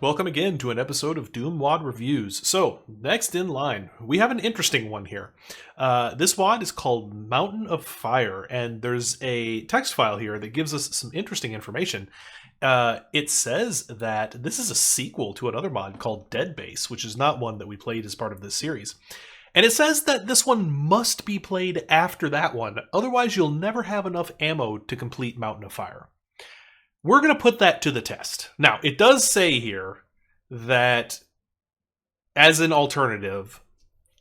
Welcome again to an episode of Doom WAD Reviews. So, next in line, we have an interesting one here. This WAD is called Mountain of Fire, and there's a text file here that gives us some interesting information. It says that this is a sequel to another mod called Dead Base, which is not one that we played as part of this series. And it says that this one must be played after that one, otherwise you'll never have enough ammo to complete Mountain of Fire. We're going to put that to the test. Now, it does say here that, as an alternative,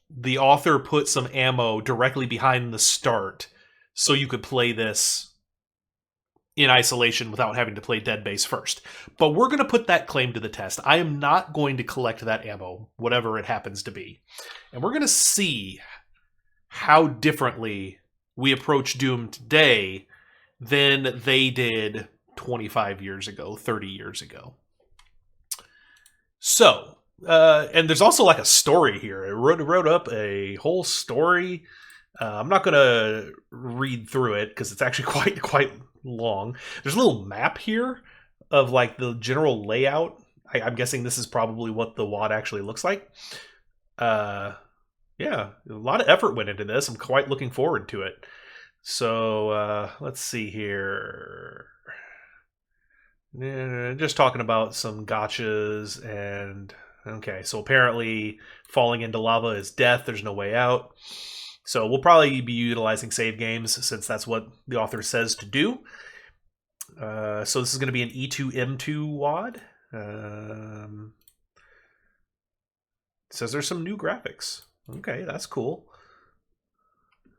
the author put some ammo directly behind the start so you could play this in isolation without having to play Dead Base first. But we're going to put that claim to the test. I am not going to collect that ammo, whatever it happens to be. And we're going to see how differently we approach Doom today than they did 25 years ago, 30 years ago. So, and there's also like a story here. It wrote up a whole story. I'm not going to read through it because it's actually quite long. There's a little map here of like the general layout. I'm guessing this is probably what the WAD actually looks like. Yeah, a lot of effort went into this. I'm quite looking forward to it. So, let's see here. Just talking about some gotchas and okay, so apparently falling into lava is death. There's no way out. So we'll probably be utilizing save games since that's what the author says to do. So this is going to be an E2M2 WAD. It says there's some new graphics. Okay, that's cool.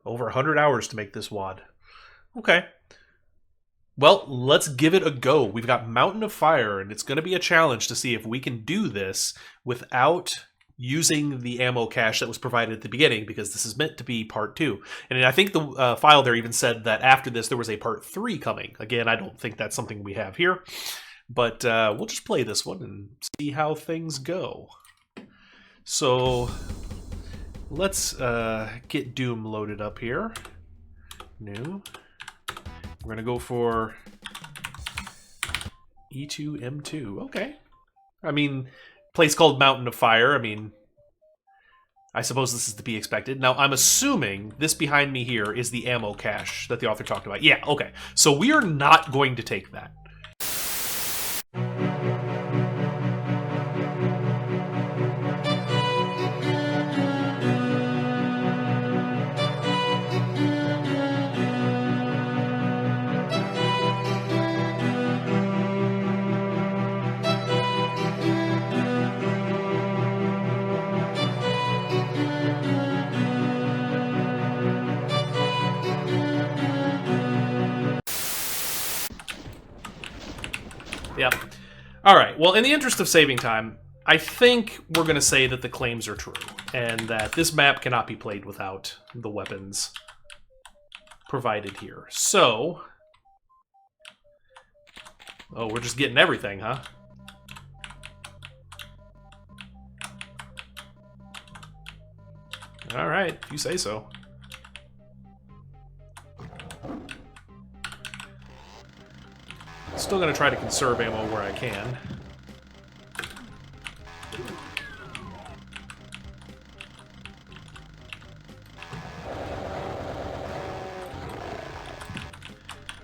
Over 100 hours to make this WAD. Okay. Well, let's give it a go. We've got Mountain of Fire, and it's going to be a challenge to see if we can do this without using the ammo cache that was provided at the beginning, because this is meant to be part 2. And I think the file there even said that after this there was a part 3 coming. Again, I don't think that's something we have here, but we'll just play this one and see how things go. So let's get Doom loaded up here. New. We're going to go for E2M2. Okay. I mean, place called Mountain of Fire. I mean, I suppose this is to be expected. Now, I'm assuming this behind me here is the ammo cache that the author talked about. Yeah, okay. So we are not going to take that. Yep. All right. Well, in the interest of saving time, I think we're going to say that the claims are true and that this map cannot be played without the weapons provided here. So, oh, we're just getting everything, huh? All right, if you say so. Still going to try to conserve ammo where I can.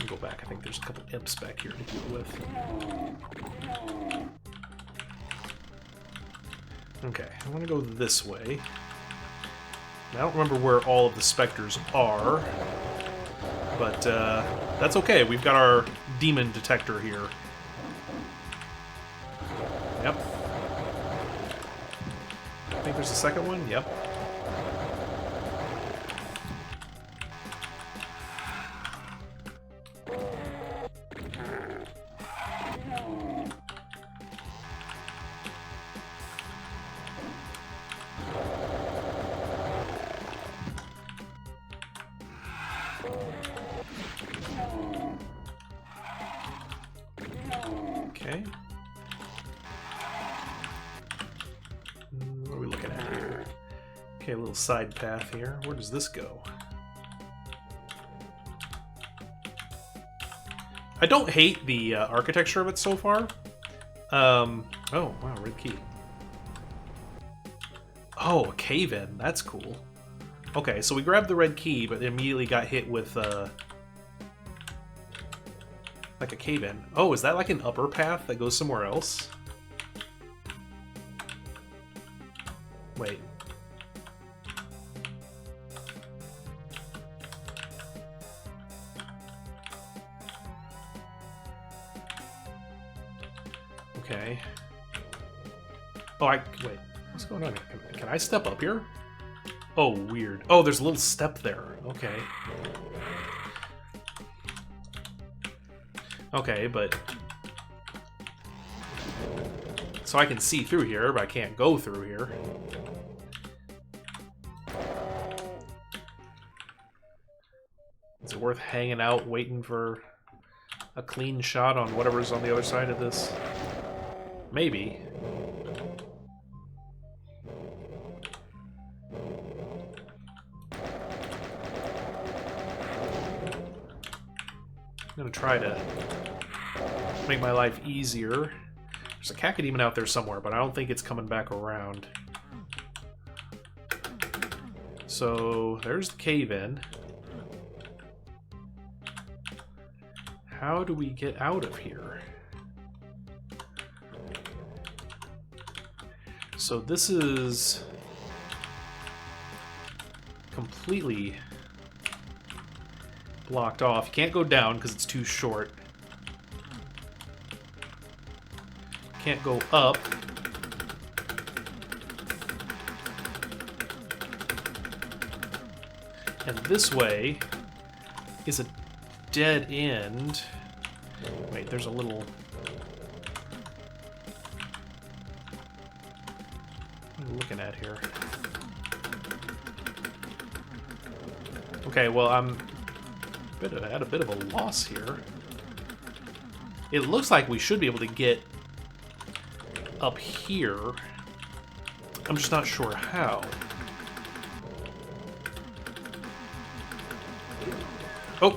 Go back. I think there's a couple imps back here to deal with. Okay, I want to go this way. I don't remember where all of the specters are, but that's okay. We've got our demon detector here. Yep. I think there's a second one. Yep. Okay. What are we looking at here? Okay, a little side path here. Where does this go? I don't hate the architecture of it so far. Oh, wow, red key. Oh, a cave-in. That's cool. Okay, so we grabbed the red key, but immediately got hit with, like a cave-in. Oh, is that like an upper path that goes somewhere else? Wait. Okay. Oh, wait. What's going on here? Can I step up here? Oh, weird. Oh, there's a little step there. Okay. Okay, but... So I can see through here, but I can't go through here. Is it worth hanging out, waiting for a clean shot on whatever's on the other side of this? Maybe. I'm gonna try to make my life easier. There's a cacodemon out there somewhere, but I don't think it's coming back around. So there's the cave-in. How do we get out of here? So this is completely blocked off. You can't go down because it's too short. Can't go up. And this way is a dead end. Wait, there's a little... What am I looking at here? Okay, well, I'm at a bit of a loss here. It looks like we should be able to get up here. I'm just not sure how. Oh!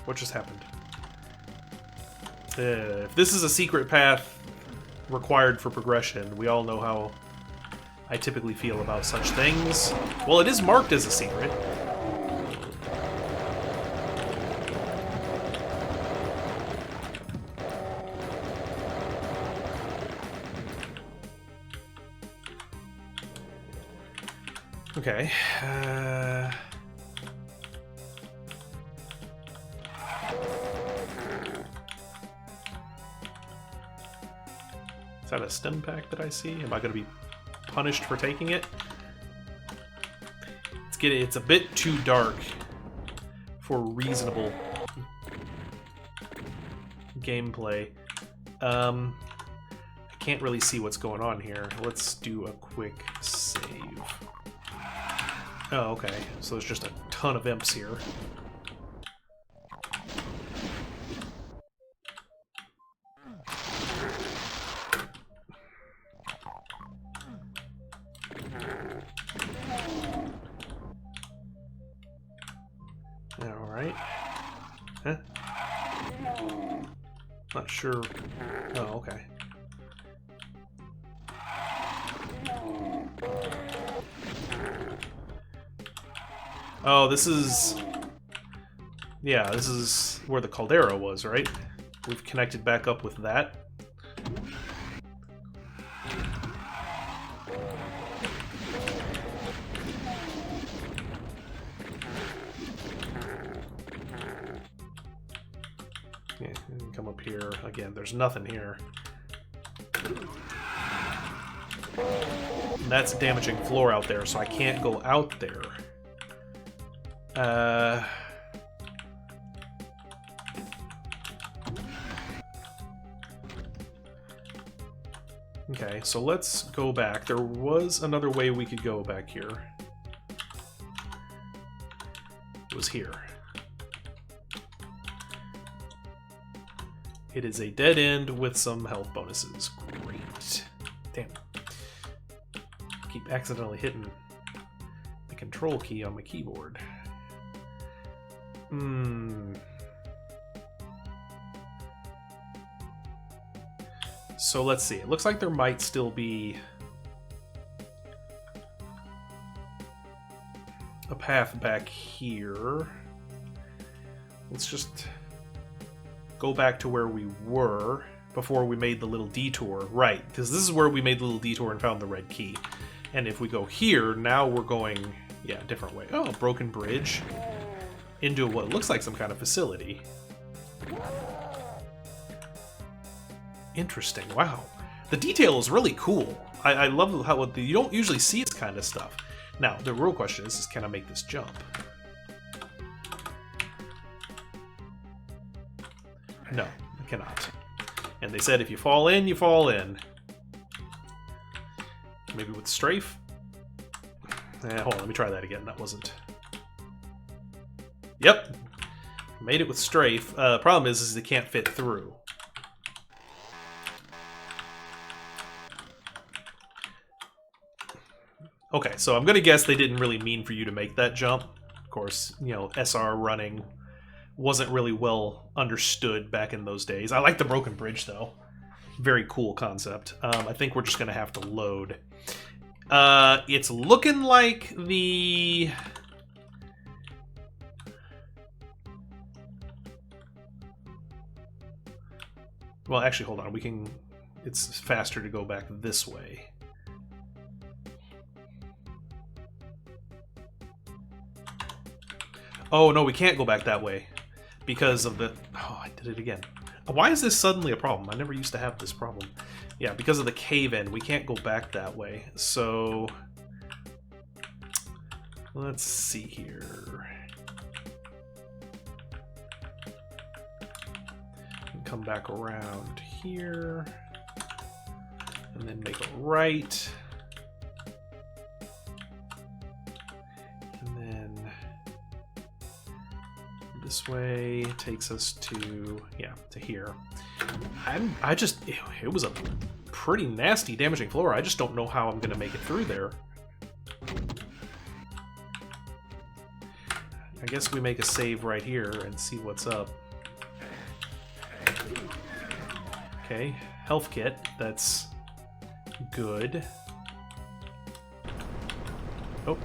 What just happened? If this is a secret path required for progression, we all know how I typically feel about such things. Well, it is marked as a secret. Okay. Is that a stem pack that I see? Am I going to be punished for taking it? It's a bit too dark for reasonable gameplay. I can't really see what's going on here. Let's do a quick save. Oh, okay. So there's just a ton of imps here. Alright. Huh? Not sure. Oh, okay. Oh, this is... Yeah, this is where the caldera was, right? We've connected back up with that. Yeah, you can come up here. Again, there's nothing here. And that's damaging floor out there, so I can't go out there. Okay, so let's go back. There was another way we could go back here. It was here. It is a dead end with some health bonuses. Great. Damn. Keep accidentally hitting the control key on my keyboard. So let's see. It looks like there might still be a path back here. Let's just go back to where we were before we made the little detour. Right, because this is where we made the little detour and found the red key. And if we go here, now we're going, yeah, a different way. Oh, broken bridge into what looks like some kind of facility. Interesting. Wow. The detail is really cool. I love how you don't usually see this kind of stuff. Now, the real question is can I make this jump? No, I cannot. And they said if you fall in, you fall in. Maybe with strafe? Hold on, let me try that again. That wasn't... Yep. Made it with strafe. Problem is it can't fit through. Okay, so I'm gonna guess they didn't really mean for you to make that jump. Of course, you know, SR running wasn't really well understood back in those days. I like the broken bridge, though. Very cool concept. I think we're just gonna have to load. It's looking like the... Well, actually, hold on. We can... It's faster to go back this way. Oh, no, we can't go back that way. Because of the... Oh, I did it again. Why is this suddenly a problem? I never used to have this problem. Yeah, because of the cave-in, we can't go back that way. So... Let's see here. Come back around here. And then make a right. And then... This way takes us to, yeah, to here. It was a pretty nasty damaging floor. I just don't know how I'm gonna make it through there. I guess we make a save right here and see what's up. Okay, health kit, that's good. Oh.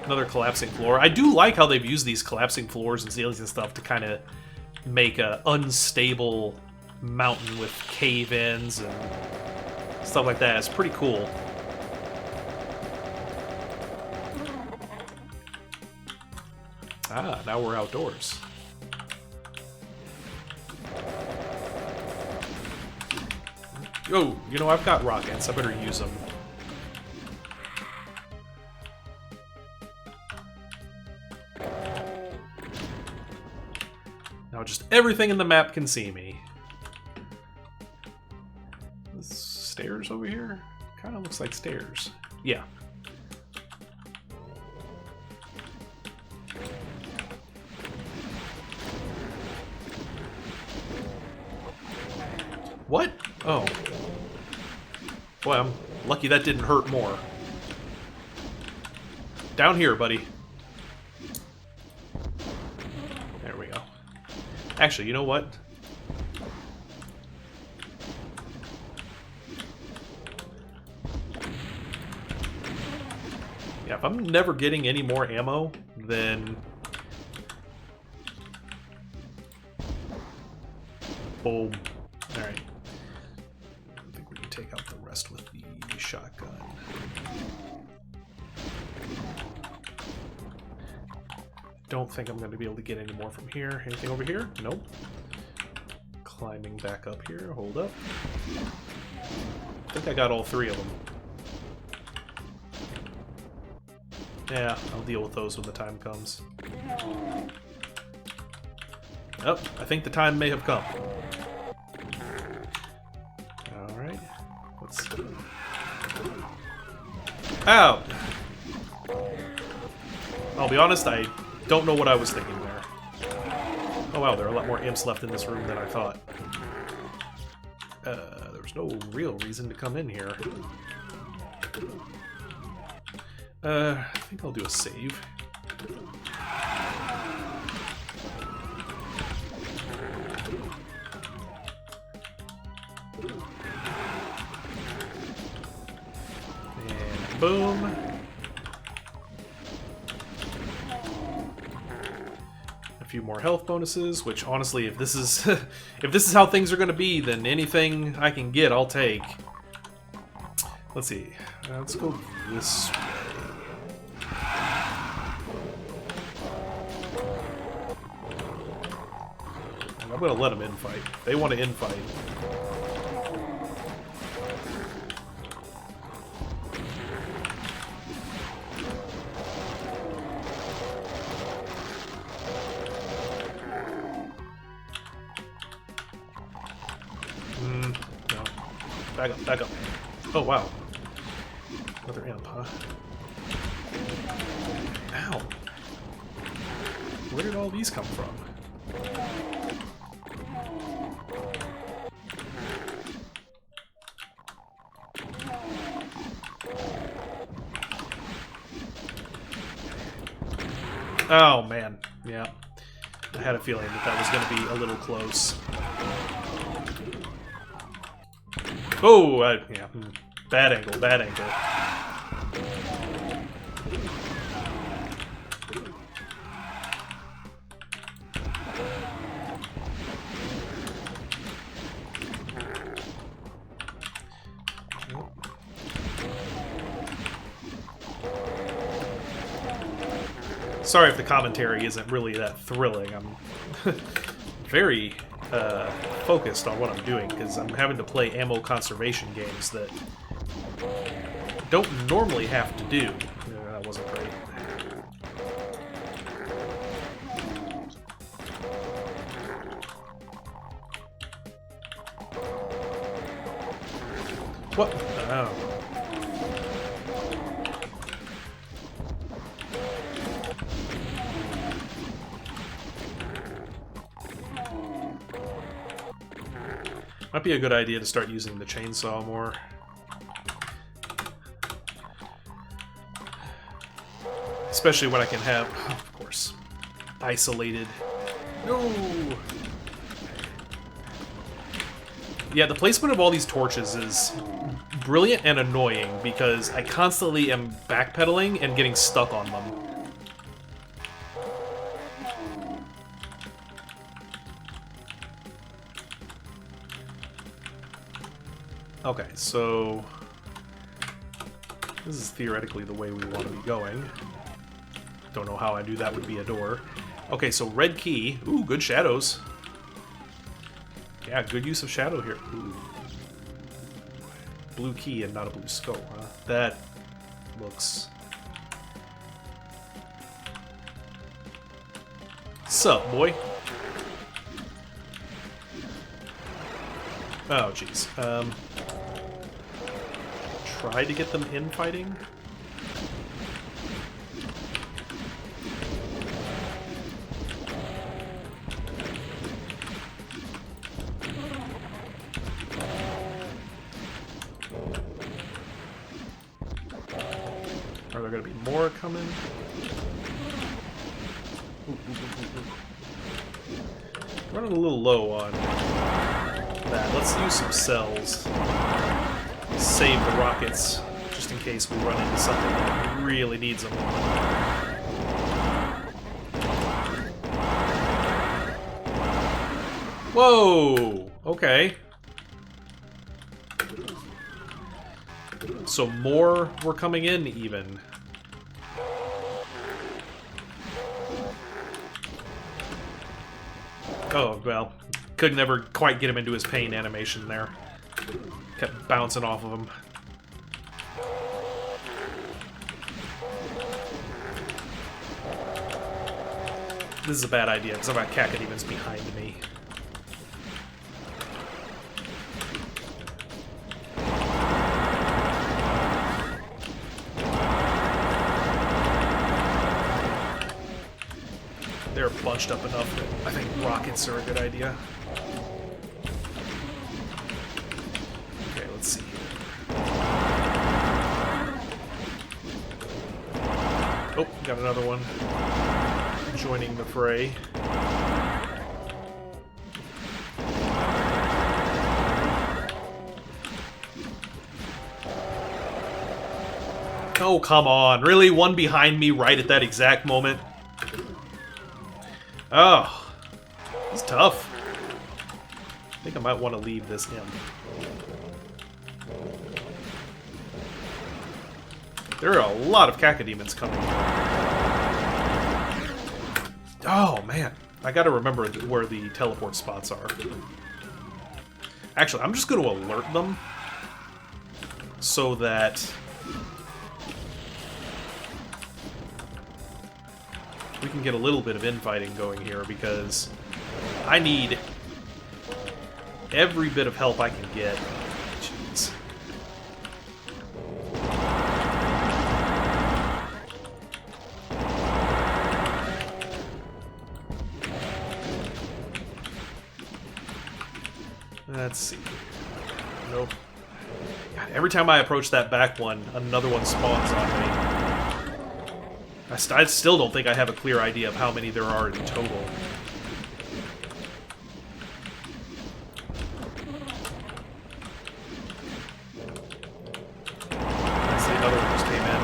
Another collapsing floor. I do like how they've used these collapsing floors and ceilings and stuff to kind of make a unstable mountain with cave-ins and stuff like that. It's pretty cool. Ah, now we're outdoors. Oh, you know, I've got rockets. I better use them. Now just everything in the map can see me. This stairs over here? Kind of looks like stairs. Yeah. What? Oh. Boy, I'm lucky that didn't hurt more. Down here, buddy. There we go. Actually, you know what? Yeah, if I'm never getting any more ammo, then... Boom. Alright. I think we can take out the rest with the shotgun. Don't think I'm going to be able to get any more from here. Anything over here? Nope. Climbing back up here. Hold up. I think I got all three of them. Yeah, I'll deal with those when the time comes. Oh, I think the time may have come. Alright. Let's... Ow! I'll be honest, I don't know what I was thinking there. Oh wow, there are a lot more imps left in this room than I thought. There's no real reason to come in here. I think I'll do a save. Boom. A few more health bonuses, which honestly, if this is if this is how things are going to be, then anything I can get, I'll take. Let's see. Let's go this way. I'm going to let them infight. They want to infight. No. Back up, back up. Oh, wow. Another imp, huh? Ow. Where did all these come from? Oh, man. Yeah. I had a feeling that that was going to be a little close. Oh, yeah. Bad angle, bad angle. Sorry if the commentary isn't really that thrilling. I'm very focused on what I'm doing because I'm having to play ammo conservation games that don't normally have to do. That wasn't great. What? Oh. Might be a good idea to start using the chainsaw more. Especially when I can have, of course, isolated. No! Yeah, the placement of all these torches is brilliant and annoying because I constantly am backpedaling and getting stuck on them. Okay, so this is theoretically the way we want to be going. Don't know how I do that would be a door. Okay, so red key. Ooh, good shadows. Yeah, good use of shadow here. Ooh. Blue key and not a blue skull, huh? That looks... Sup, boy? Oh, jeez. Try to get them infighting? Are there going to be more coming? Running a little low on that. Let's use some cells. Save the rockets, just in case we run into something that really needs them. Whoa! Okay. So more were coming in, even. Oh, well. Could never quite get him into his pain animation there. Kept bouncing off of him. This is a bad idea, because I've got cacodemons behind me. They're bunched up enough that I think rockets are a good idea. Okay, let's see. Oh, got another one joining the fray. Oh, come on. Really? One behind me right at that exact moment? Oh. It's tough. I think I might want to leave this in. There are a lot of cacodemons coming. Oh, man. I gotta remember where the teleport spots are. Actually, I'm just going to alert them so that we can get a little bit of infighting going here, because I need every bit of help I can get. Jeez. Let's see. Nope. God, every time I approach that back one, another one spawns on me. I still don't think I have a clear idea of how many there are in total. Let's see, another one just came in.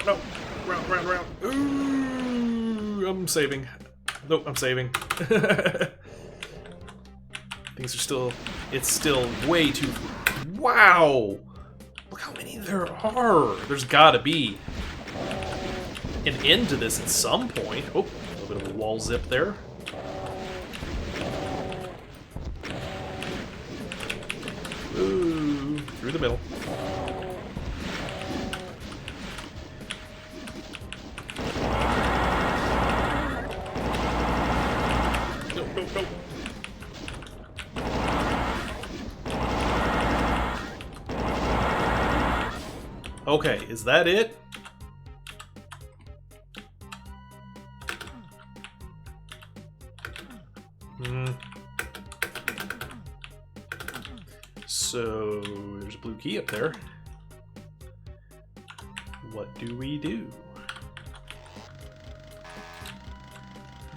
No. Round. Ooh, I'm saving. Nope, I'm saving. Things are still... It's still way too... Wow! Look how many there are! There's gotta be an end to this at some point. Oh, a little bit of a wall zip there. Ooh, through the middle. No. Okay, is that it? So, there's a blue key up there. What do we do?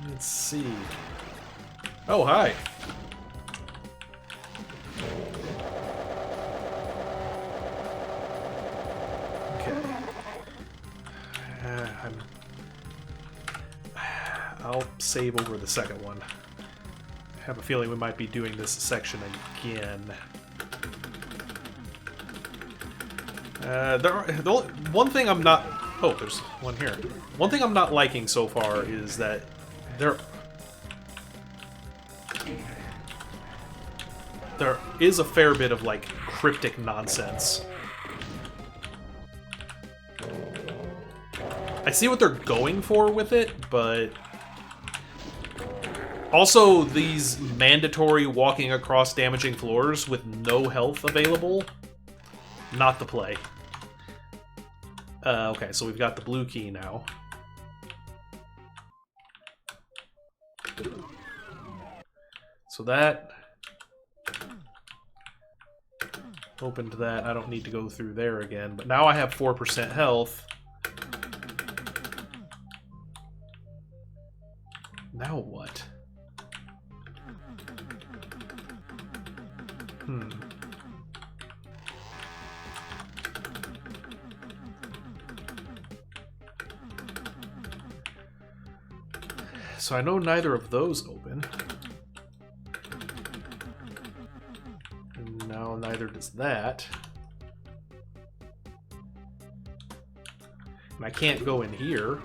Let's see. Oh, hi. Okay. I'll save over the second one. I have a feeling we might be doing this section again. One thing I'm not... Oh, there's one here. One thing I'm not liking so far is that there is a fair bit of, like, cryptic nonsense. I see what they're going for with it, but... Also, these mandatory walking across damaging floors with no health available, not the play. Okay, so we've got the blue key now. So that opened that. I don't need to go through there again, but now I have 4% health. Now what? So I know neither of those open. And now neither does that. And I can't go in here.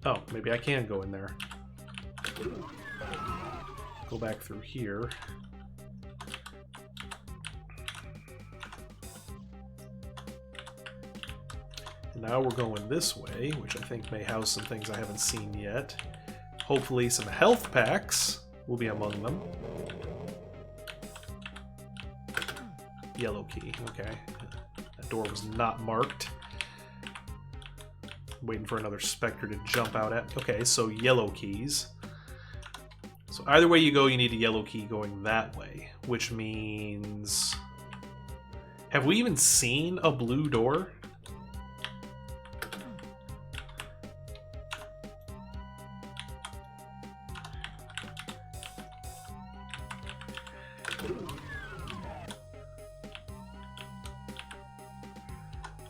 Oh, maybe I can go in there. Go back through here. Now we're going this way, which I think may house some things I haven't seen yet. Hopefully some health packs will be among them. Yellow key, okay. That door was not marked. Waiting for another specter to jump out at. Okay, so yellow keys. So either way you go, you need a yellow key going that way, which means... Have we even seen a blue door?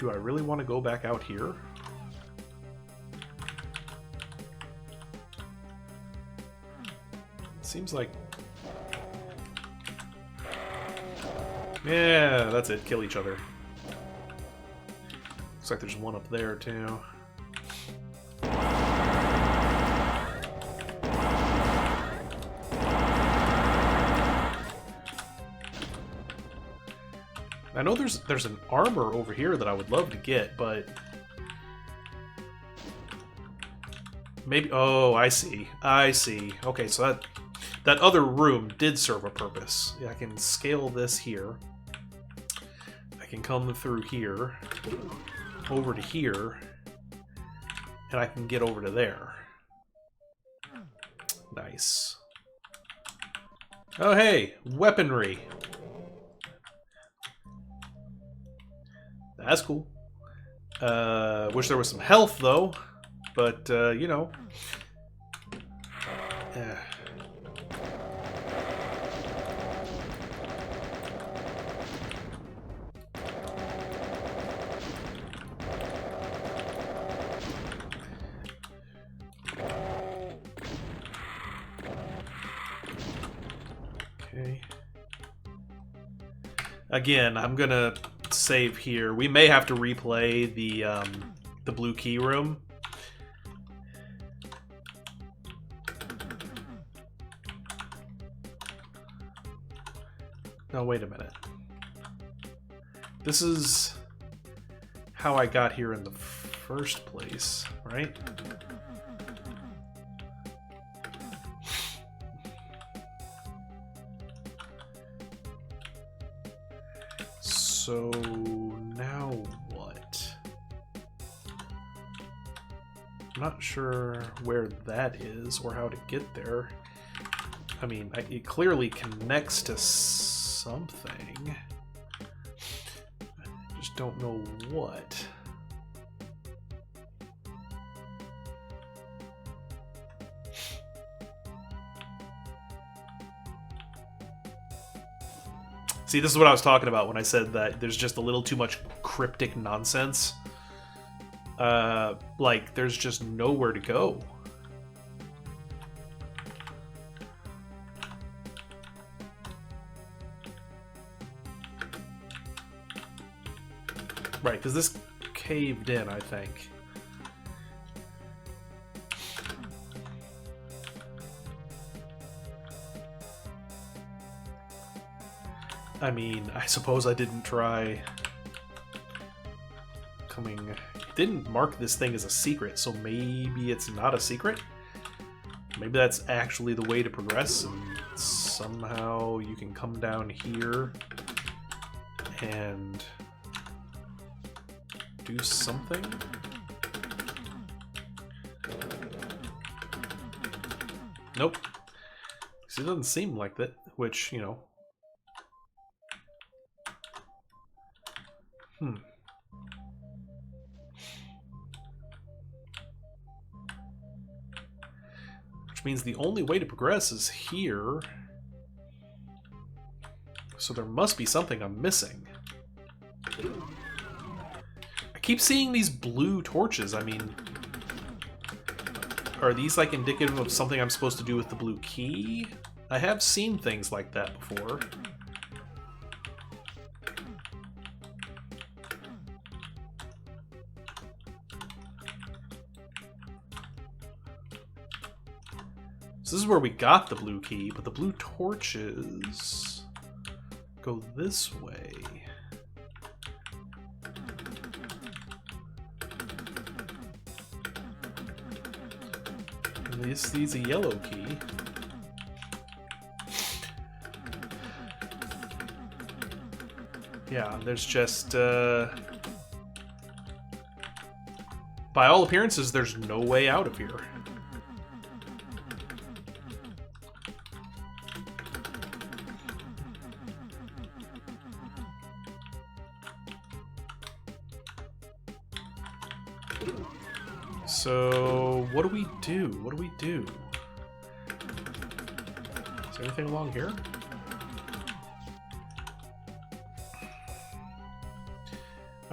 Do I really want to go back out here? Seems like... Yeah, that's it. Kill each other. Looks like there's one up there, too. I know there's an armor over here that I would love to get, but... Maybe... Oh, I see. I see. Okay, so that other room did serve a purpose. Yeah, I can scale this here. I can come through here, over to here, and I can get over to there. Nice. Oh, hey! Weaponry! That's cool. Wish there was some health, though. But, you know. Yeah. Okay. Again, I'm gonna save here. We may have to replay the blue key room. No, wait a minute. This is how I got here in the first place, right? So now what? I'm not sure where that is or how to get there. I mean, it clearly connects to something. I just don't know what. See, this is what I was talking about when I said that there's just a little too much cryptic nonsense. Like, there's just nowhere to go. Right, because this caved in, I think. I mean, I suppose I didn't try coming... It didn't mark this thing as a secret, so maybe it's not a secret? Maybe that's actually the way to progress, and somehow you can come down here and do something? Nope. Because it doesn't seem like that, which, you know... Which means the only way to progress is here. So there must be something I'm missing. I keep seeing these blue torches. I mean, are these like indicative of something I'm supposed to do with the blue key? I have seen things like that before. So this is where we got the blue key, but the blue torches go this way. And this needs a yellow key. Yeah, there's just... by all appearances, there's no way out of here. So, what do we do? What do we do? Is there anything along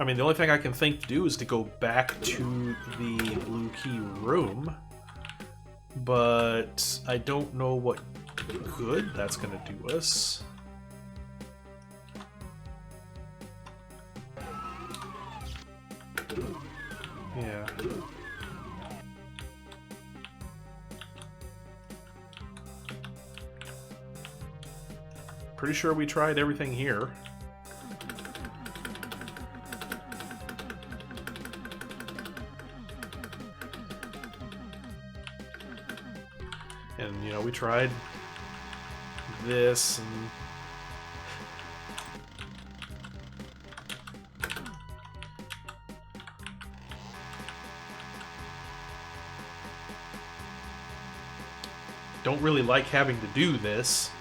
I mean, the only thing I can think to do is to go back to the blue key room. But I don't know what good that's going to do us. Yeah. Pretty sure we tried everything here. And, you know, we tried this and... don't really like having to do this.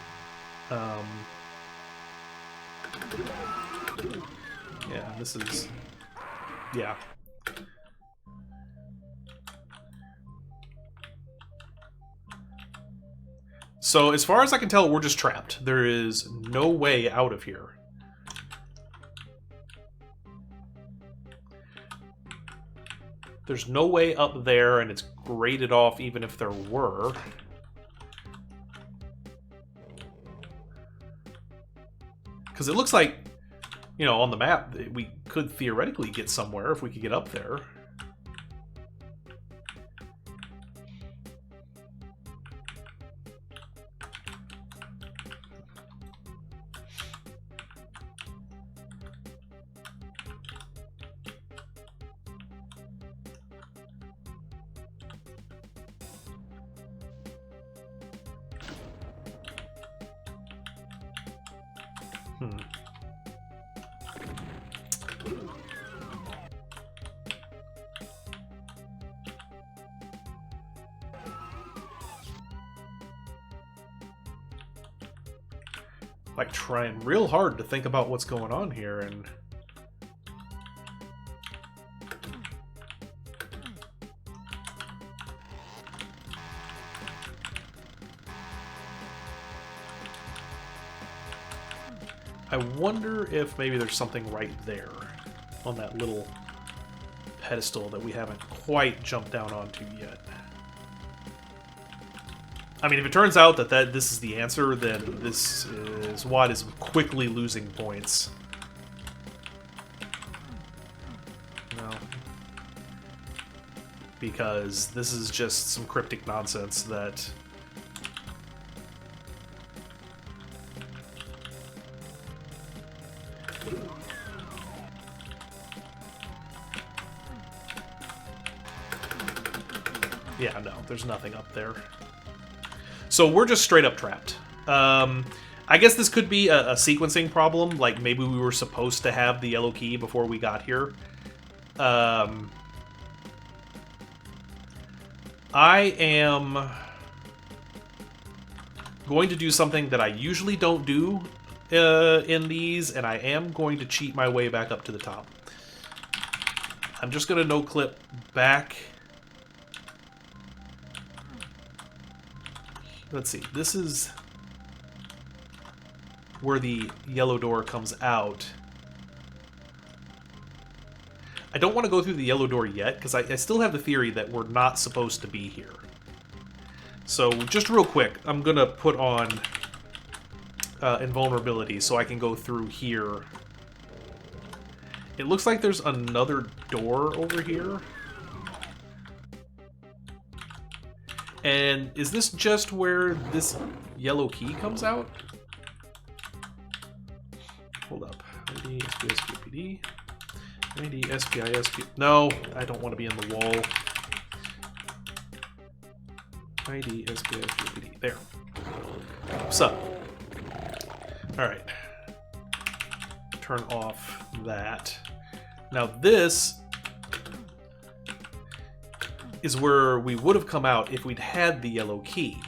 Yeah, this is... yeah. So, as far as I can tell, we're just trapped. There is no way out of here. There's no way up there, and it's graded off even if there were. Because it looks like, you know, on the map, we could theoretically get somewhere if we could get up there. Like, trying real hard to think about what's going on here, and... I wonder if maybe there's something right there on that little pedestal that we haven't quite jumped down onto yet. I mean, if it turns out that this is the answer, then this is WAD is quickly losing points. No. Because this is just some cryptic nonsense that... yeah, no, there's nothing up there. So we're just straight up trapped. I guess this could be a sequencing problem, like maybe we were supposed to have the yellow key before we got here. I am going to do something that I usually don't do in these, and I am going to cheat my way back up to the top. I'm just going to no-clip back... Let's see, this is where the yellow door comes out. I don't want to go through the yellow door yet, because I still have the theory that we're not supposed to be here. So, just real quick, I'm going to put on invulnerability so I can go through here. It looks like there's another door over here. And is this just where this yellow key comes out? Hold up. ID, SPSQPD. ID, SPISP. No, I don't want to be in the wall. ID, SPISQPD. There. What's up? Alright. Turn off that. Now this is where we would have come out if we'd had the yellow key.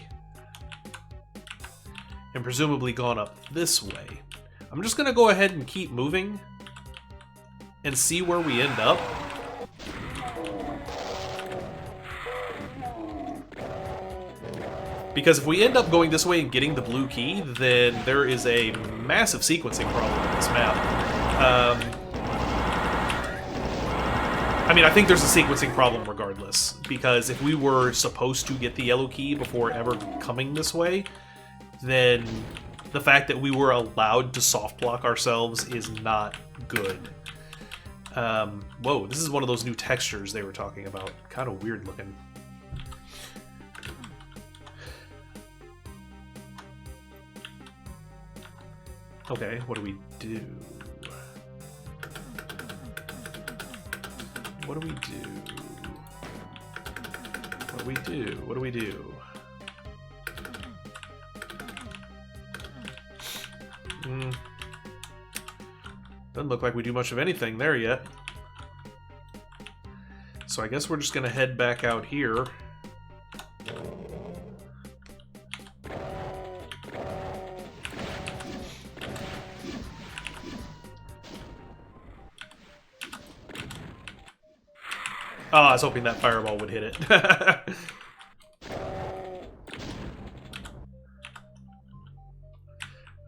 And presumably gone up this way. I'm just going to go ahead and keep moving and see where we end up. Because if we end up going this way and getting the blue key, then there is a massive sequencing problem in this map. I mean, I think there's a sequencing problem regardless, because if we were supposed to get the yellow key before ever coming this way, then the fact that we were allowed to soft block ourselves is not good. Whoa, this is one of those new textures they were talking about. Kind of weird looking. Okay, what do we do? What do we do? What do we do? What do we do? Doesn't look like we do much of anything there yet. So I guess we're just gonna head back out here. Oh, I was hoping that fireball would hit it.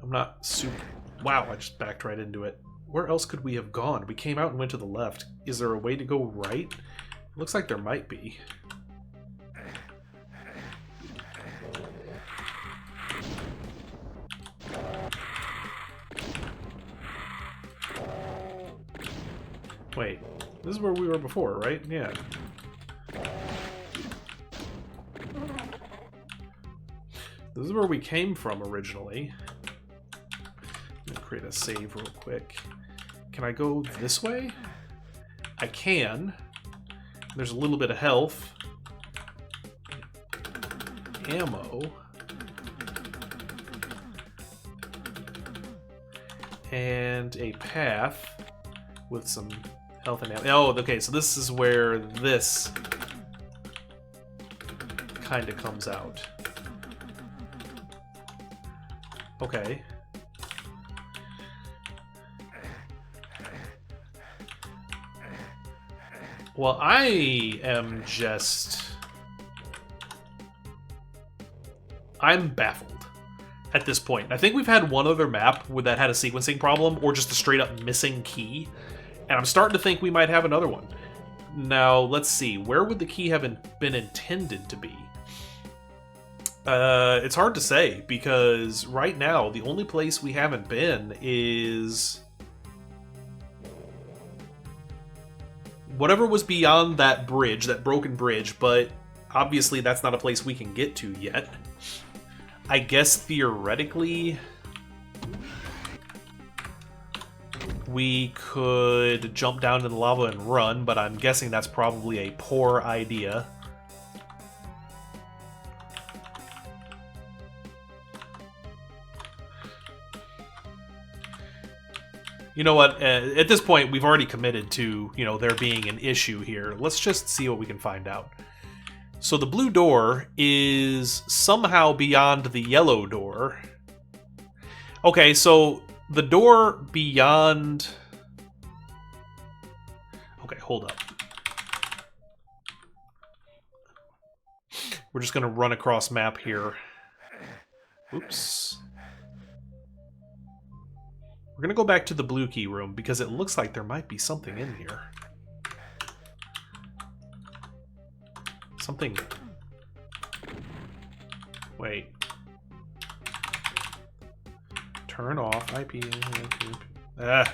I'm not super... Wow, I just backed right into it. Where else could we have gone? We came out and went to the left. Is there a way to go right? It looks like there might be. Wait, this is where we were before, right? Yeah. This is where we came from originally. Let me create a save real quick. Can I go this way? I can. There's a little bit of health. Ammo. And a path with some health and ammo. Oh, okay, so this is where this kind of comes out. Okay. Well, I am just... I'm baffled at this point. I think we've had one other map where that had a sequencing problem, or just a straight-up missing key, and I'm starting to think we might have another one. Now, let's see. Where would the key have been intended to be? It's hard to say, because right now, the only place we haven't been is... whatever was beyond that bridge, that broken bridge, but obviously that's not a place we can get to yet. I guess theoretically we could jump down to the lava and run, but I'm guessing that's probably a poor idea. You know what, at this point, we've already committed to, you know, there being an issue here. Let's just see what we can find out. So the blue door is somehow beyond the yellow door. Okay, so the door beyond... Okay, hold up. We're just going to run across map here. Oops. We're going to go back to the blue key room because it looks like there might be something in here. Something... Wait. Turn off IP. Ah.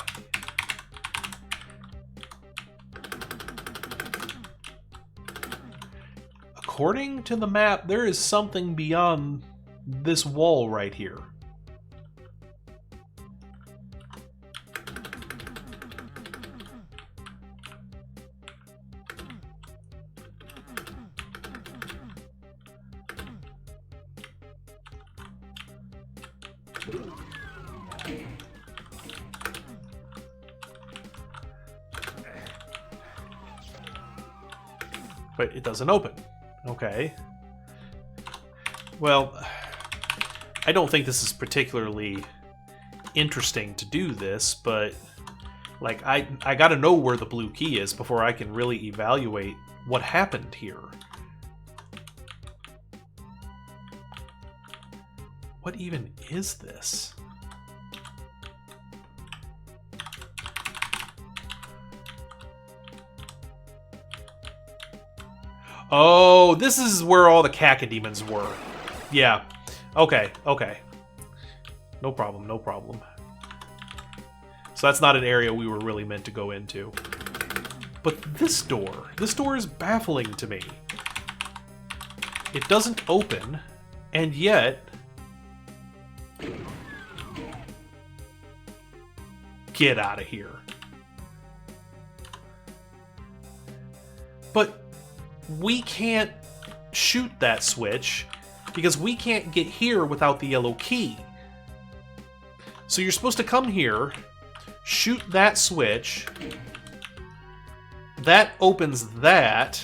According to the map, there is something beyond this wall right here. But it doesn't open. Okay. Well, I don't think this is particularly interesting to do this, but like I gotta know where the blue key is before I can really evaluate what happened here. What even is this? Oh, this is where all the cacodemons were. Yeah. Okay, okay. No problem, no problem. So that's not an area we were really meant to go into. But this door is baffling to me. It doesn't open, and yet... Get out of here. But we can't shoot that switch because we can't get here without the yellow key. So you're supposed to come here, shoot that switch, that opens that,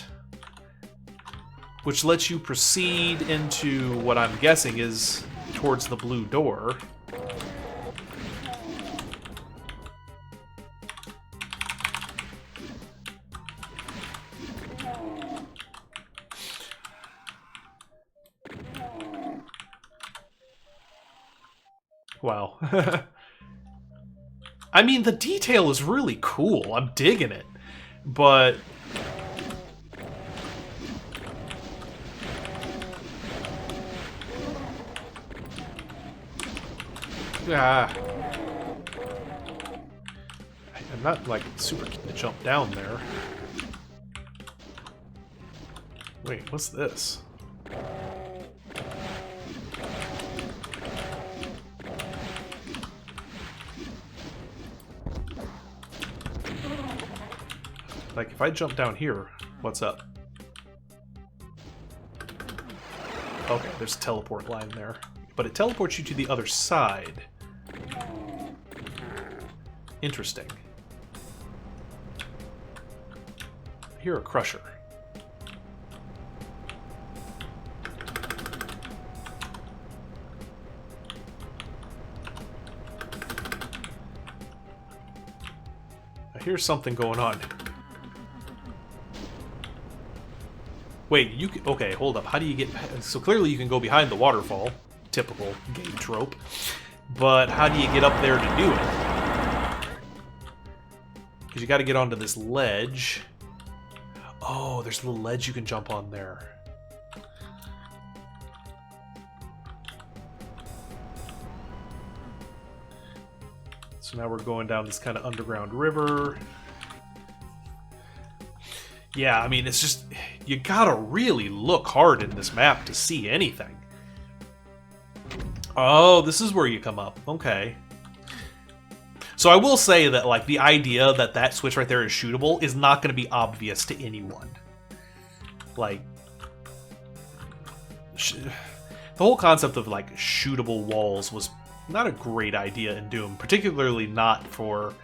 which lets you proceed into what I'm guessing is towards the blue door. Wow. I mean, the detail is really cool. I'm digging it. But... I'm not, like, super keen to jump down there. Wait, what's this? Like, if I jump down here, what's up? Okay, there's a teleport line there. But it teleports you to the other side. Interesting. I hear a crusher. I hear something going on. Wait, you can... Okay, hold up. How do you get... So clearly you can go behind the waterfall. Typical game trope. But how do you get up there to do it? Because you got to get onto this ledge. Oh, there's a little ledge you can jump on there. So now we're going down this kind of underground river. Yeah, I mean, it's just... You gotta really look hard in this map to see anything. Oh, this is where you come up. Okay. So I will say that, like, the idea that that switch right there is shootable is not going to be obvious to anyone. Like... The whole concept of, like, shootable walls was not a great idea in Doom. Particularly not for...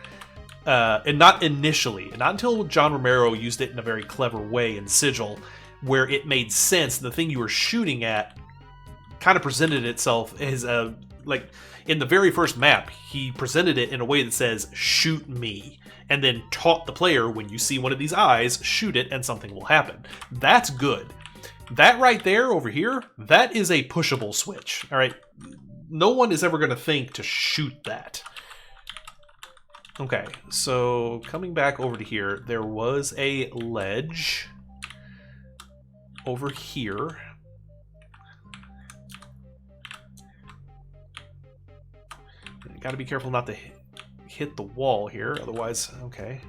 and not initially, not until John Romero used it in a very clever way in Sigil, where it made sense. The thing you were shooting at kind of presented itself as a, like, in the very first map, he presented it in a way that says, shoot me, and then taught the player, when you see one of these eyes, shoot it and something will happen. That's good. That right there, over here, that is a pushable switch, alright? No one is ever going to think to shoot that. Okay, so coming back over to here, there was a ledge over here. You gotta be careful not to hit the wall here, otherwise, okay.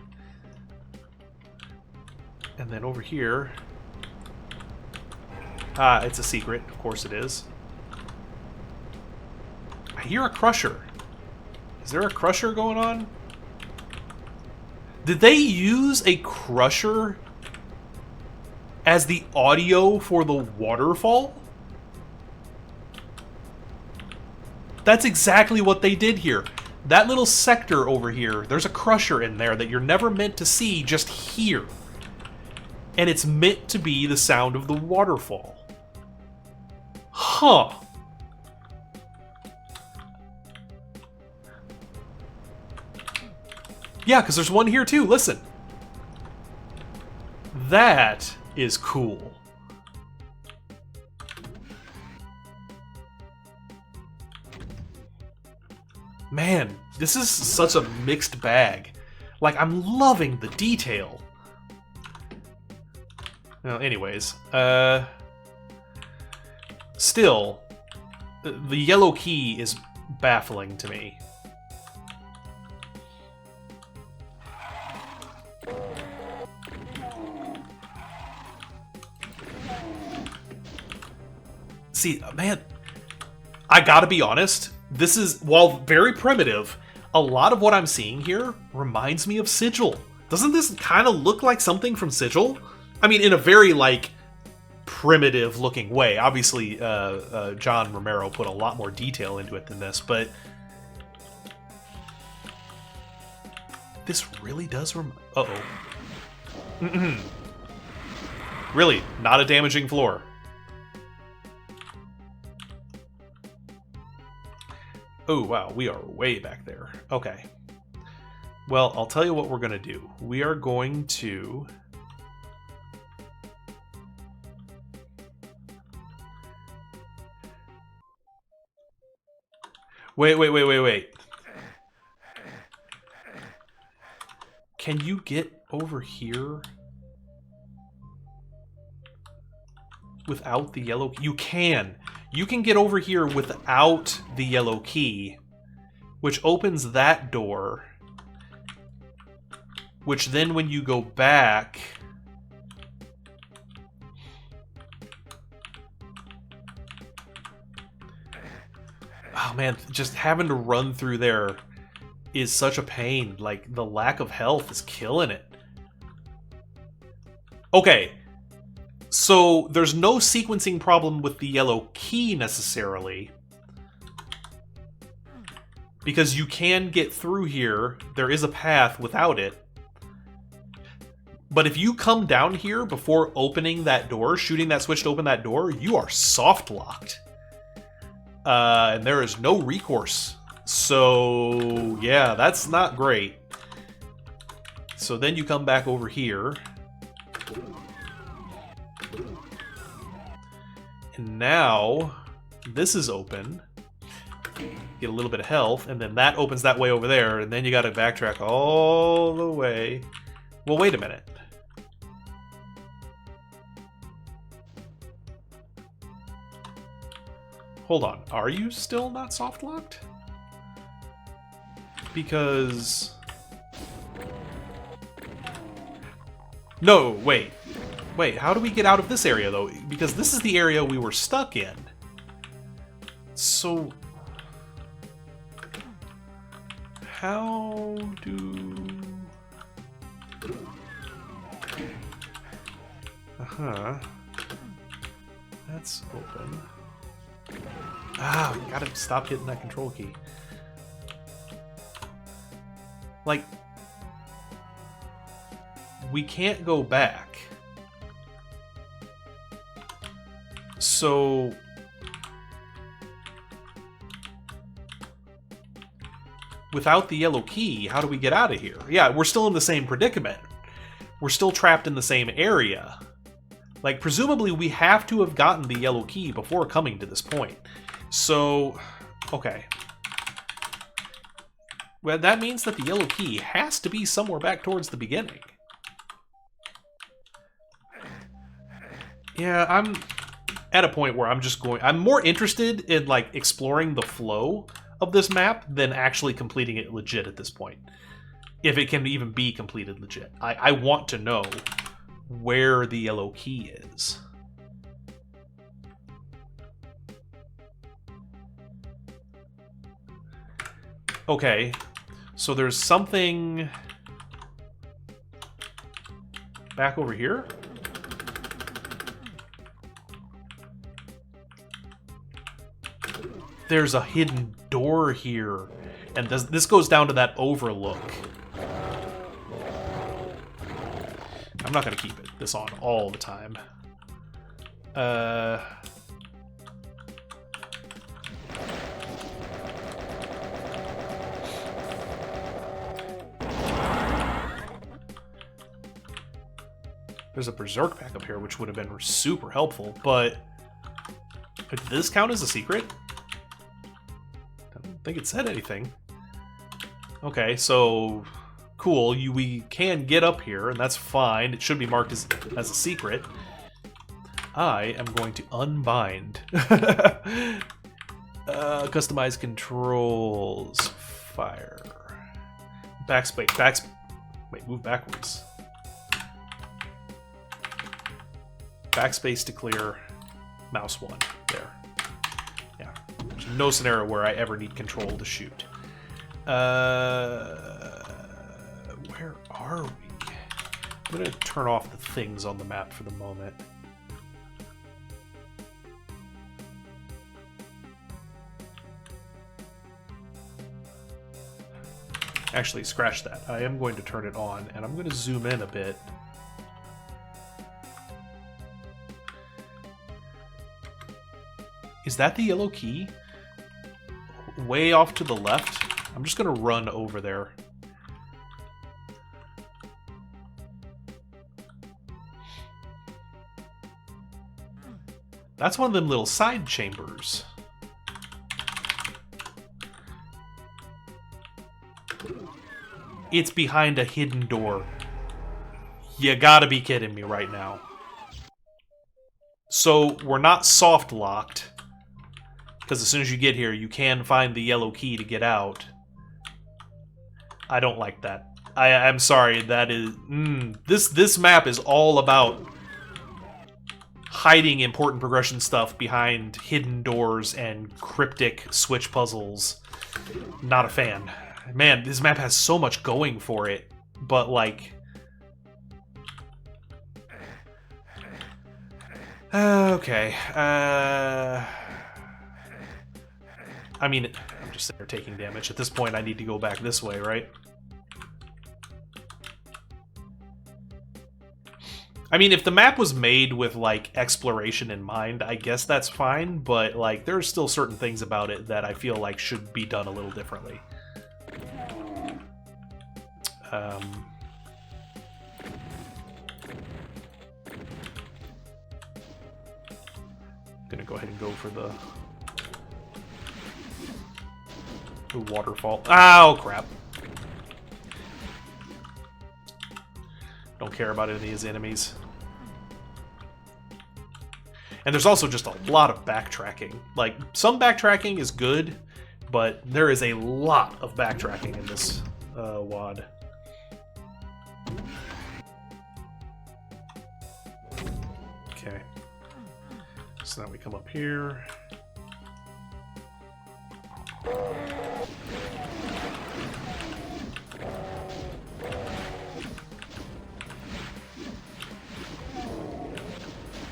And then over here, it's a secret, of course it is. I hear a crusher. Is there a crusher going on? Did they use a crusher as the audio for the waterfall? That's exactly what they did here. That little sector over here, there's a crusher in there that you're never meant to see, just hear. And it's meant to be the sound of the waterfall. Huh. Yeah, because there's one here too, listen. That is cool. Man, this is such a mixed bag. Like, I'm loving the detail. Well, anyways, still, the yellow key is baffling to me. See, man, I gotta be honest, this is, while very primitive, a lot of what I'm seeing here reminds me of Sigil. Doesn't this kind of look like something from Sigil? I mean, in a very, like, primitive looking way. Obviously, John Romero put a lot more detail into it than this, but this really does uh-oh. Really, not a damaging floor. Oh, wow, we are way back there. Okay. Well, I'll tell you what we're going to do. We are going to... Wait. Can you get over here without the yellow? You can. You can get over here without the yellow key, which opens that door, which then when you go back... Oh man, just having to run through there is such a pain. Like, the lack of health is killing it. Okay. So, there's no sequencing problem with the yellow key, necessarily. Because you can get through here. There is a path without it. But if you come down here before opening that door, shooting that switch to open that door, you are soft-locked. And there is no recourse. So, yeah, that's not great. So then you come back over here. And now, this is open. Get a little bit of health, and then that opens that way over there, and then you gotta backtrack all the way. Well, wait a minute. Hold on, are you still not soft-locked? Because... No, wait. Wait, how do we get out of this area, though? Because this is the area we were stuck in. So... How do... Uh-huh. That's open. Ah, gotta stop hitting that control key. Like... We can't go back. So... Without the yellow key, how do we get out of here? Yeah, we're still in the same predicament. We're still trapped in the same area. Like, presumably we have to have gotten the yellow key before coming to this point. So, okay. Well, that means that the yellow key has to be somewhere back towards the beginning. Yeah, I'm at a point where I'm just going... I'm more interested in, like, exploring the flow of this map than actually completing it legit at this point. If it can even be completed legit. I want to know where the yellow key is. Okay, so there's something back over here? There's a hidden door here, and this goes down to that overlook. I'm not going to keep this on all the time. There's a berserk pack up here, which would have been super helpful, but did this count as a secret? I don't think it said anything. Okay, so cool. We can get up here, and that's fine. It should be marked as a secret. I am going to unbind. Customize controls. Fire. Backspace. Wait, move backwards. Backspace to clear. Mouse 1. There. Yeah. There's no scenario where I ever need control to shoot. Where are we? I'm going to turn off the things on the map for the moment. Actually, scratch that. I am going to turn it on, and I'm going to zoom in a bit. Is that the yellow key? Way off to the left? I'm just going to run over there. That's one of them little side chambers. It's behind a hidden door. You gotta be kidding me right now. So, we're not soft locked. Because as soon as you get here, you can find the yellow key to get out. I don't like that. I'm sorry, that is... This map is all about hiding important progression stuff behind hidden doors and cryptic switch puzzles. Not a fan. Man, this map has so much going for it, but like... okay. I mean, I'm just sitting there taking damage. At this point, I need to go back this way, right? I mean, if the map was made with, like, exploration in mind, I guess that's fine, but, like, there's still certain things about it that I feel like should be done a little differently. Gonna go ahead and go for the waterfall. Oh, crap. Don't care about any of these enemies. And there's also just a lot of backtracking. Like, some backtracking is good, but there is a lot of backtracking in this WAD. Okay. So now we come up here.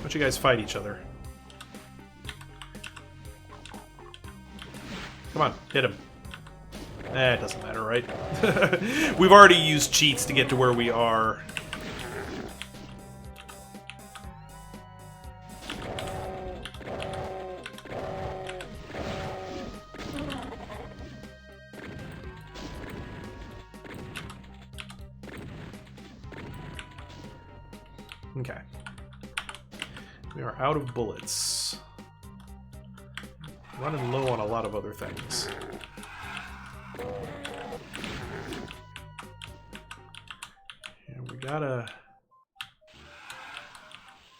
Don't you guys fight each other? Come on, hit him. Eh, it doesn't matter, right? We've already used cheats to get to where we are. Okay. We are out of bullets. Running low on a lot of other things. And we gotta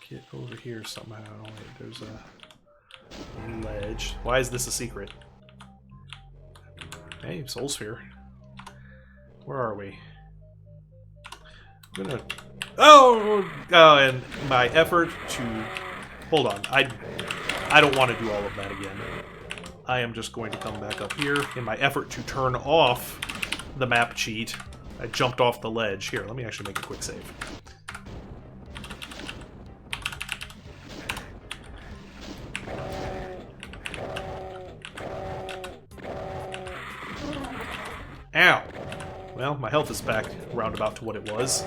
get over here somehow. Wait, there's a ledge. Why is this a secret? Hey, Soul Sphere. Where are we? I'm gonna... Oh, and my effort to... Hold on, I don't want to do all of that again. I am just going to come back up here. In my effort to turn off the map cheat, I jumped off the ledge. Here, let me actually make a quick save. Ow! Well, my health is back roundabout to what it was.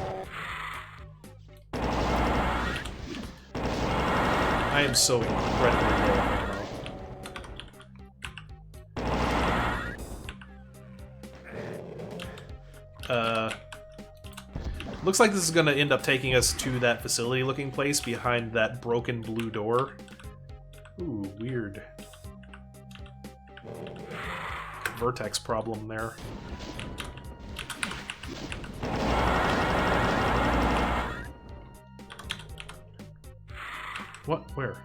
I am so incredibly low on ammo. Looks like this is going to end up taking us to that facility-looking place behind that broken blue door. Ooh, weird. Vertex problem there. What? Where?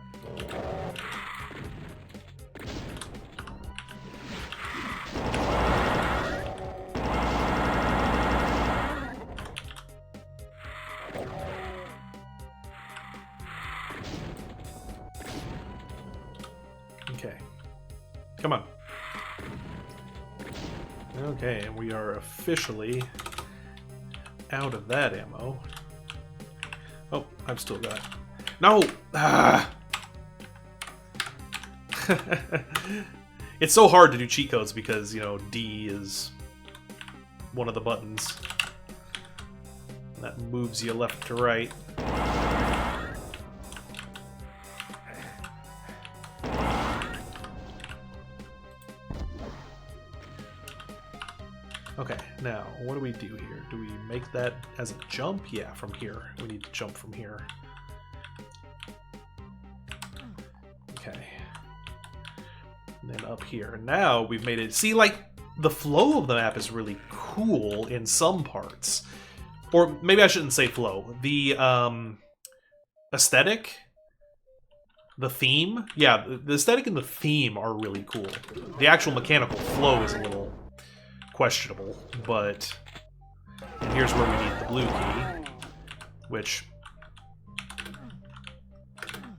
Okay. Come on. Okay, and we are officially out of that ammo. Oh, I've still got... No! Ah! It's so hard to do cheat codes because, you know, D is one of the buttons that moves you left to right. Okay, now, what do we do here? Do we make that as a jump? Yeah, from here. We need to jump from here. Okay. And then up here. Now we've made it... See, like, the flow of the map is really cool in some parts. Or maybe I shouldn't say flow. The, aesthetic... The theme? Yeah, the aesthetic and the theme are really cool. The actual mechanical flow is a little... questionable, but and here's where we need the blue key, which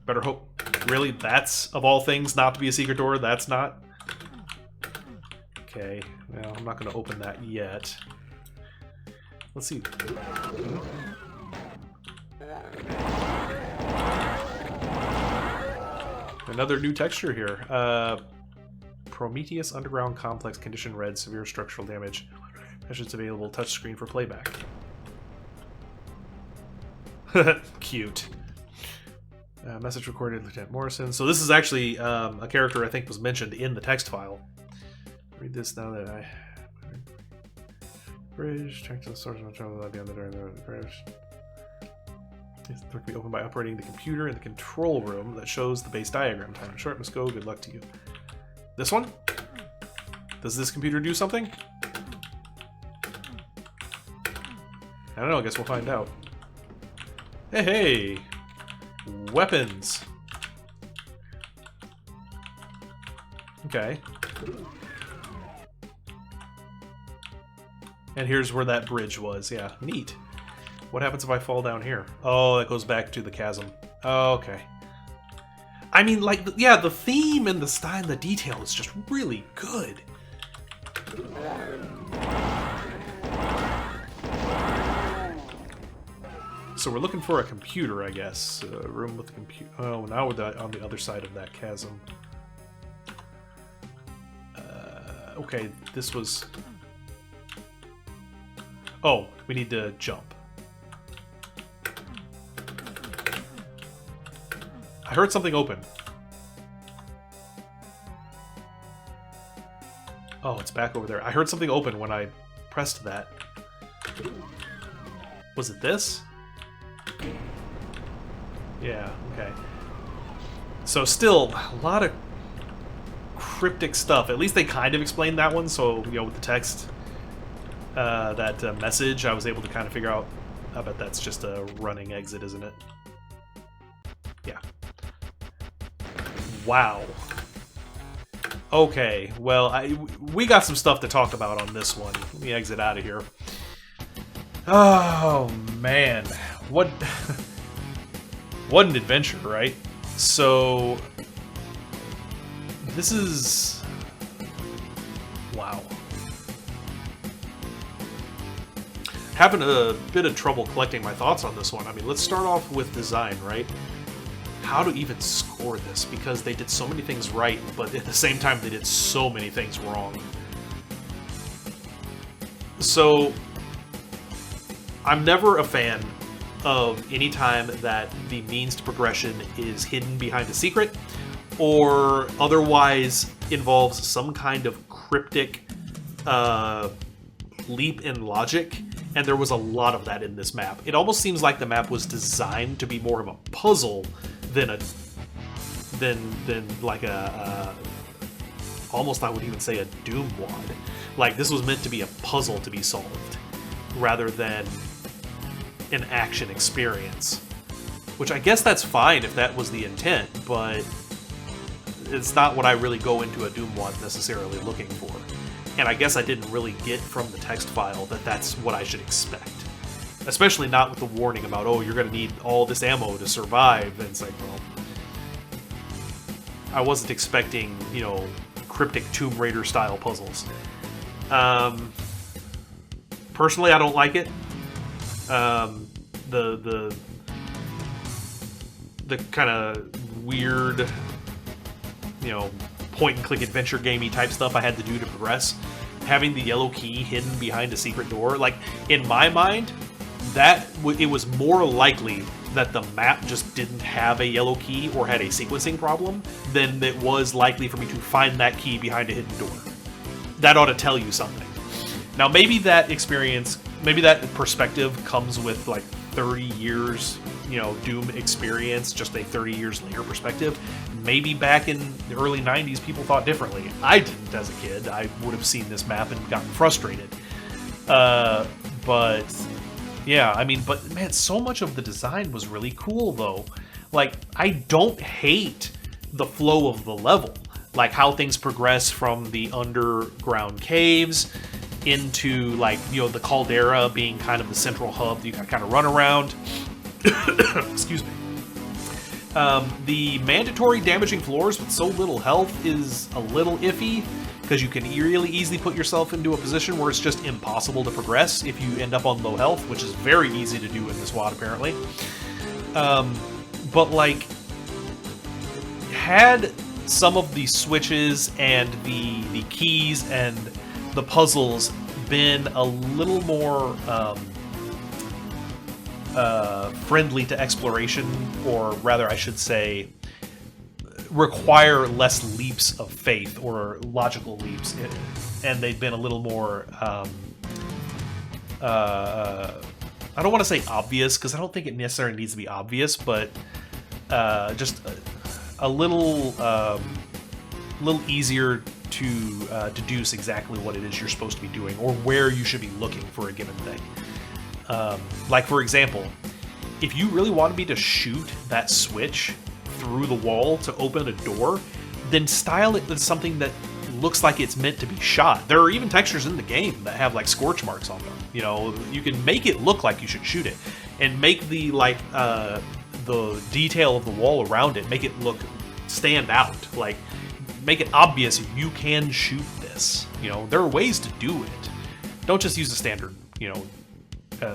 better hope really that's of all things not to be a secret door. That's not okay. Well, I'm not going to open that yet. Let's see. Another new texture here. Prometheus Underground Complex, Condition Red, Severe Structural Damage. Measures available, touchscreen for playback. Cute. Message recorded, Lieutenant Morrison. So this is actually a character I think was mentioned in the text file. Read this now that I... Bridge, check to the source of trouble beyond the during the crash. This can be opened by operating the computer in the control room that shows the base diagram. Time short must go. Good luck to you. This one? Does this computer do something? I don't know, I guess we'll find out. Hey, hey! Weapons! Okay. And here's where that bridge was, yeah. Neat. What happens if I fall down here? Oh, that goes back to the chasm. Oh, okay. I mean, like, yeah, the theme and the style and the detail is just really good. So we're looking for a computer, I guess. A room with a computer. Oh, now we're on the other side of that chasm. Okay, this was... Oh, we need to jump. I heard something open. Oh, it's back over there. I heard something open when I pressed that. Was it this? Yeah, okay. So still, a lot of cryptic stuff. At least they kind of explained that one, so, you know, with the text, that message, I was able to kind of figure out, I bet that's just a running exit, isn't it? Yeah. Wow. Okay, well, we got some stuff to talk about on this one. Let me exit out of here. Oh, man. What... what an adventure, right? So... this is... wow. Having a bit of trouble collecting my thoughts on this one. I mean, let's start off with design, right? How to even score this, because they did so many things right, but at the same time they did so many things wrong. So, I'm never a fan of any time that the means to progression is hidden behind a secret, or otherwise involves some kind of cryptic leap in logic, and there was a lot of that in this map. It almost seems like the map was designed to be more of a puzzle than like a almost, I would even say, a Doom WAD. Like, this was meant to be a puzzle to be solved rather than an action experience. which I guess that's fine if that was the intent, but it's not what I really go into a Doom WAD necessarily looking for. And I guess I didn't really get from the text file that that's what I should expect. Especially not with the warning about, oh, you're going to need all this ammo to survive. And it's like, well, I wasn't expecting, you know, cryptic Tomb Raider style puzzles. Personally, I don't like it. The kind of weird, you know, point and click adventure gamey type stuff I had to do to progress, having the yellow key hidden behind a secret door, like in my mind, that it was more likely that the map just didn't have a yellow key or had a sequencing problem than it was likely for me to find that key behind a hidden door. That ought to tell you something. Now, maybe that experience, maybe that perspective comes with like 30 years, you know, Doom experience, just a 30 years later perspective. Maybe back in the early 90s, people thought differently. I didn't as a kid. I would have seen this map and gotten frustrated. But yeah, I mean, but man, so much of the design was really cool though. Like, I don't hate the flow of the level. Like how things progress from the underground caves into, like, you know, the caldera being kind of the central hub that you can kind of run around. Excuse me. The mandatory damaging floors with so little health is a little iffy, because you can really easily put yourself into a position where it's just impossible to progress if you end up on low health, which is very easy to do in this WAD apparently. But like, had some of the switches and the keys and the puzzles been a little more friendly to exploration, or rather I should say require less leaps of faith or logical leaps, and they've been a little more I don't want to say obvious, because I don't think it necessarily needs to be obvious, but just a little easier to deduce exactly what it is you're supposed to be doing, or where you should be looking for a given thing. Like, for example, if you really wanted me to shoot that switch through the wall to open a door, then style it as something that looks like it's meant to be shot. There are even textures in the game that have like scorch marks on them. You know, you can make it look like you should shoot it, and make the the detail of the wall around it, make it stand out. Like, make it obvious you can shoot this. You know, there are ways to do it. Don't just use a standard, you know,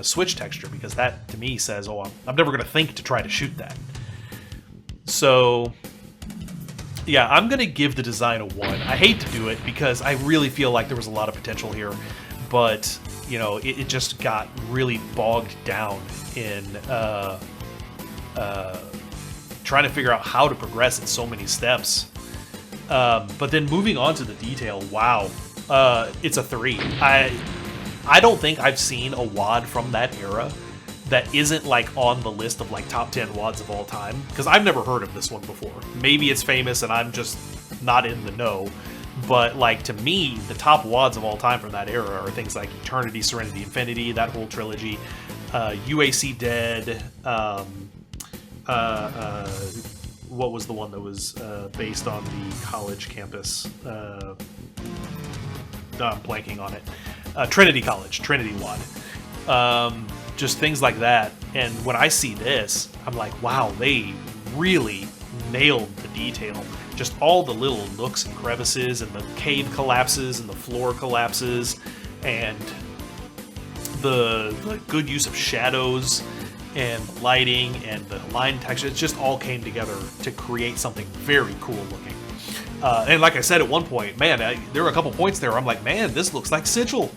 switch texture, because that to me says, oh, I'm never going to think to try to shoot that. So yeah, I'm going to give the design a 1. I hate to do it because I really feel like there was a lot of potential here, but you know, it just got really bogged down in trying to figure out how to progress in so many steps. But then moving on to the detail, wow, it's a 3. I don't think I've seen a WAD from that era that isn't like on the list of like top 10 WADs of all time, because I've never heard of this one before. Maybe it's famous and I'm just not in the know, but like, to me, the top WADs of all time from that era are things like Eternity, Serenity, Infinity, that whole trilogy, UAC Dead, what was the one that was based on the college campus? I'm blanking on it. Trinity College, Trinity WAD. Just things like that. And when I see this, I'm like, wow, they really nailed the detail. Just all the little nooks and crevices, and the cave collapses, and the floor collapses, and the good use of shadows, and lighting, and the line texture. It just all came together to create something very cool looking. And like I said at one point, man, there were a couple points there where I'm like, man, this looks like Sigil,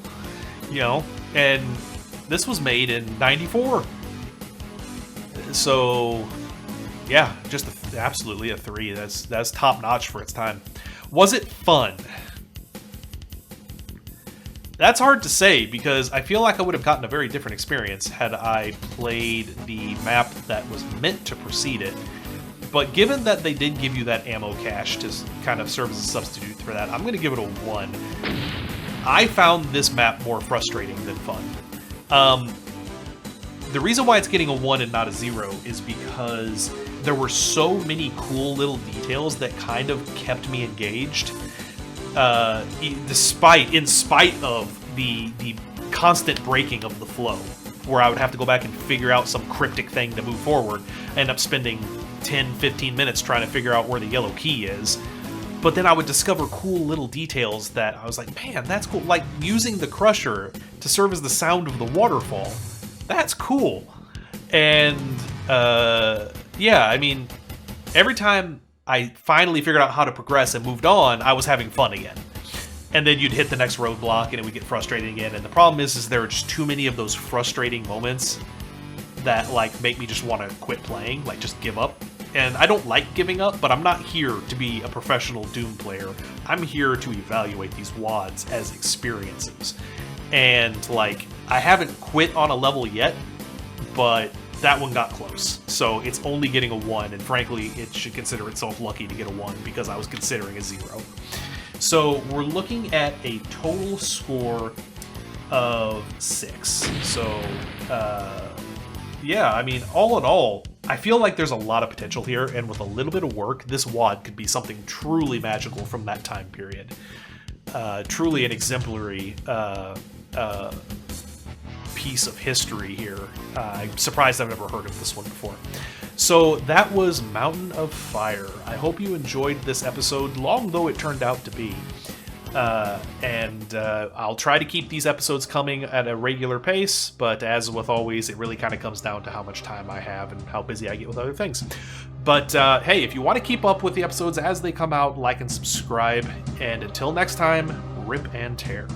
you know? And this was made in '94. So yeah, just absolutely a 3. That's top notch for its time. Was it fun? That's hard to say, because I feel like I would have gotten a very different experience had I played the map that was meant to precede it. But given that they did give you that ammo cache to kind of serve as a substitute for that, I'm going to give it a 1. I found this map more frustrating than fun. The reason why it's getting a 1 and not a 0 is because there were so many cool little details that kind of kept me engaged, in spite of the constant breaking of the flow, where I would have to go back and figure out some cryptic thing to move forward. I end up spending 10-15 minutes trying to figure out where the yellow key is. But then I would discover cool little details that I was like, man, that's cool. Like using the crusher to serve as the sound of the waterfall. That's cool. And yeah, I mean, every time I finally figured out how to progress and moved on, I was having fun again. And then you'd hit the next roadblock and it would get frustrating again. And the problem is there are just too many of those frustrating moments that like make me just want to quit playing, like just give up. And I don't like giving up, but I'm not here to be a professional Doom player. I'm here to evaluate these WADs as experiences. And like, I haven't quit on a level yet, but that one got close. So it's only getting a 1, and frankly, it should consider itself lucky to get a 1 because I was considering a 0. So we're looking at a total score of 6. So, yeah, I mean, all in all, I feel like there's a lot of potential here, and with a little bit of work, this WAD could be something truly magical from that time period. Truly an exemplary piece of history here. I'm surprised I've never heard of this one before. So that was Mountain of Fire. I hope you enjoyed this episode, long though it turned out to be. And I'll try to keep these episodes coming at a regular pace, but as with always, it really kind of comes down to how much time I have and how busy I get with other things. But hey, if you want to keep up with the episodes as they come out, like and subscribe. And until next time, rip and tear.